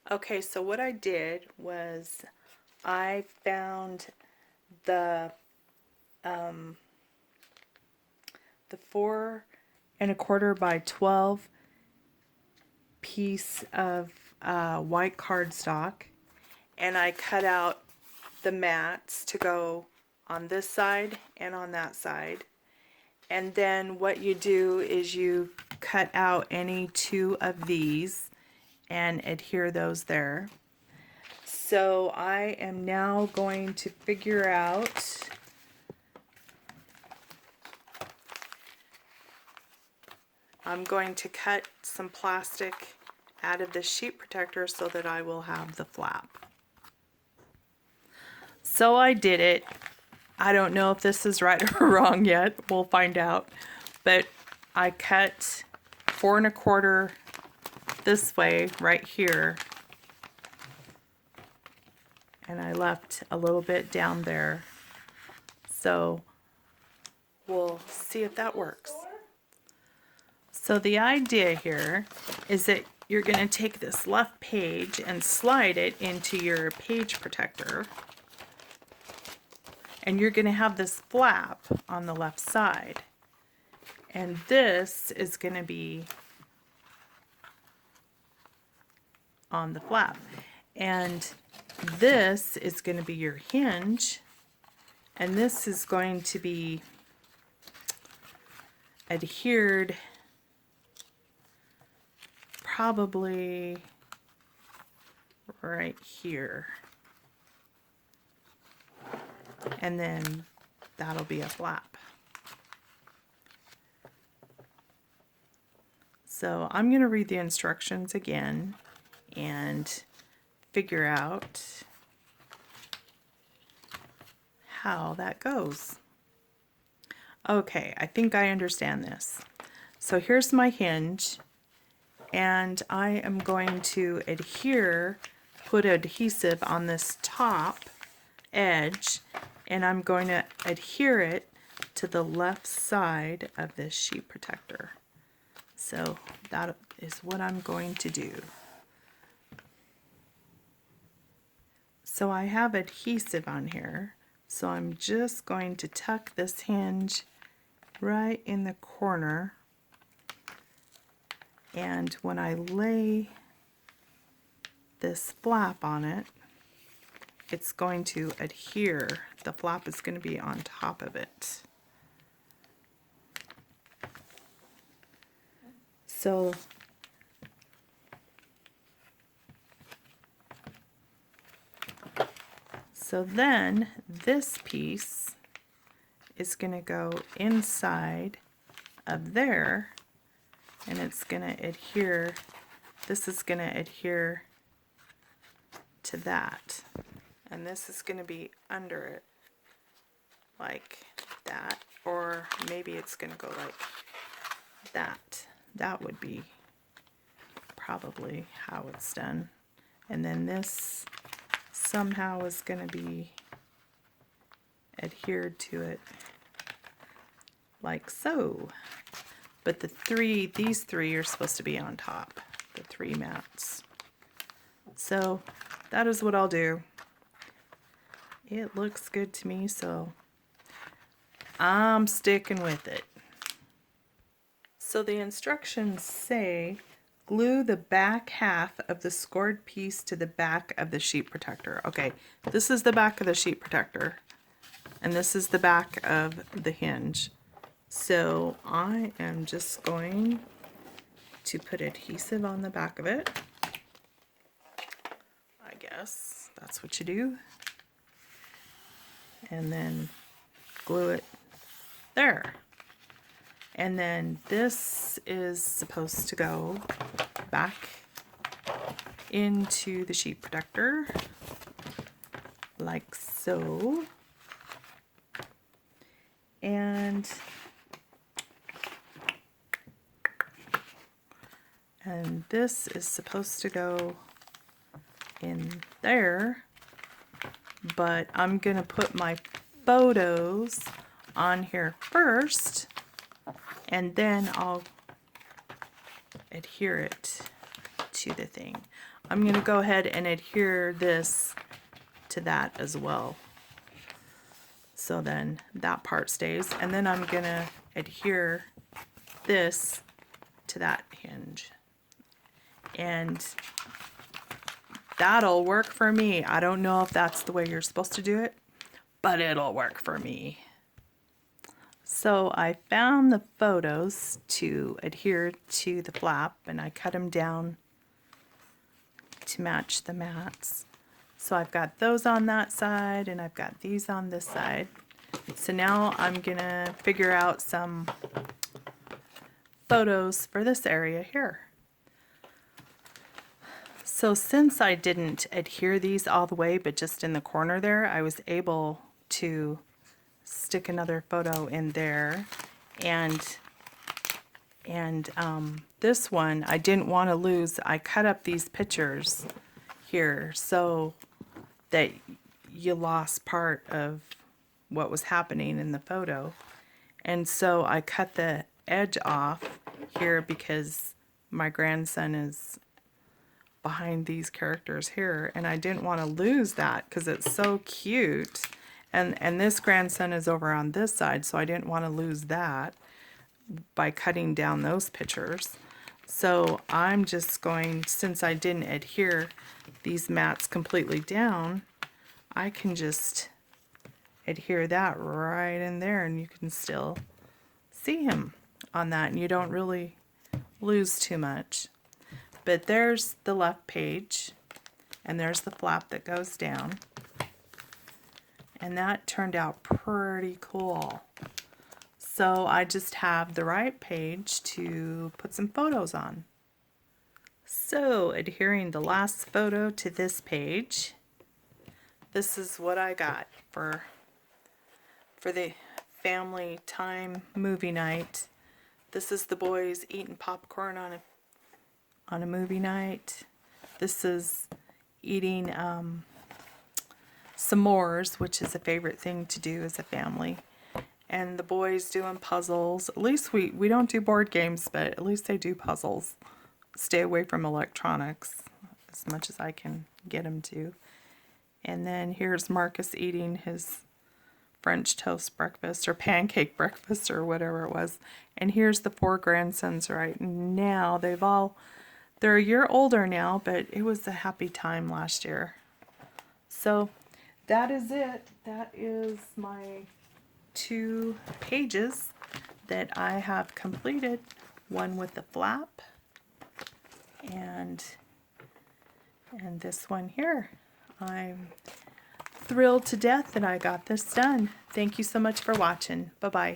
Okay, so what I did was I found the um, the 4 1/4 by 12 piece of white cardstock, and I cut out the mats to go on this side and on that side. And then what you do is you cut out any two of these and adhere those there. So I am now going to figure out I'm going to cut some plastic out of this sheet protector so that I will have the flap. So I did it. I don't know if this is right or wrong yet. We'll find out. But I cut 4 1/4 this way right here. And I left a little bit down there. So we'll see if that works. So the idea here is that you're going to take this left page and slide it into your page protector. And you're going to have this flap on the left side. And this is going to be on the flap. And this is going to be your hinge. And this is going to be adhered probably right here. And then that'll be a flap. So I'm going to read the instructions again and figure out how that goes. Okay, I think I understand this. So here's my hinge, and I am going to put adhesive on this top edge, and I'm going to adhere it to the left side of this sheet protector. So that is what I'm going to do. So I have adhesive on here, so I'm just going to tuck this hinge right in the corner, and when I lay this flap on it, it's going to adhere. The flap is going to be on top of it. So then this piece is going to go inside of there, and it's going to adhere. This is going to adhere to that, and this is going to be under it like that, or maybe it's going to go like that. That would be probably how it's done. And then this somehow is going to be adhered to it like so. But these three are supposed to be on top, the 3 mats. So that is what I'll do. It looks good to me, so I'm sticking with it. So the instructions say glue the back half of the scored piece to the back of the sheet protector. Okay, this is the back of the sheet protector, and this is the back of the hinge. So I am just going to put adhesive on the back of it. I guess that's what you do. And then glue it there. And then this is supposed to go back into the sheet protector like so. And this is supposed to go in there, but I'm gonna put my photos on here first, and then I'll adhere it to the thing. I'm going to go ahead and adhere this to that as well. So then that part stays. And then I'm going to adhere this to that hinge. And that'll work for me. I don't know if that's the way you're supposed to do it, but it'll work for me. So I found the photos to adhere to the flap, and I cut them down to match the mats. So I've got those on that side, and I've got these on this side. So now I'm gonna figure out some photos for this area here. So since I didn't adhere these all the way, but just in the corner there, I was able to stick another photo in there. And this one I didn't want to lose. I cut up these pictures here so that you lost part of what was happening in the photo. And so I cut the edge off here because my grandson is behind these characters here, and I didn't want to lose that because it's so cute. And this grandson is over on this side, so I didn't want to lose that by cutting down those pictures. So I'm just going, since I didn't adhere these mats completely down, I can just adhere that right in there, and you can still see him on that, and you don't really lose too much. But there's the left page, and there's the flap that goes down. And that turned out pretty cool. So I just have the right page to put some photos on. So adhering the last photo to this page, this is what I got for the family time movie night. This is the boys eating popcorn on a movie night. This is eating s'mores, which is a favorite thing to do as a family. And the boys doing puzzles. At least we don't do board games, but at least they do puzzles. Stay away from electronics as much as I can get them to. And then here's Marcus eating his French toast breakfast or pancake breakfast or whatever it was. And here's the 4 grandsons right now. They're a year older now, but it was a happy time last year. So that is it. That is my 2 pages that I have completed. One with the flap and this one here. I'm thrilled to death that I got this done. Thank you so much for watching. Bye-bye.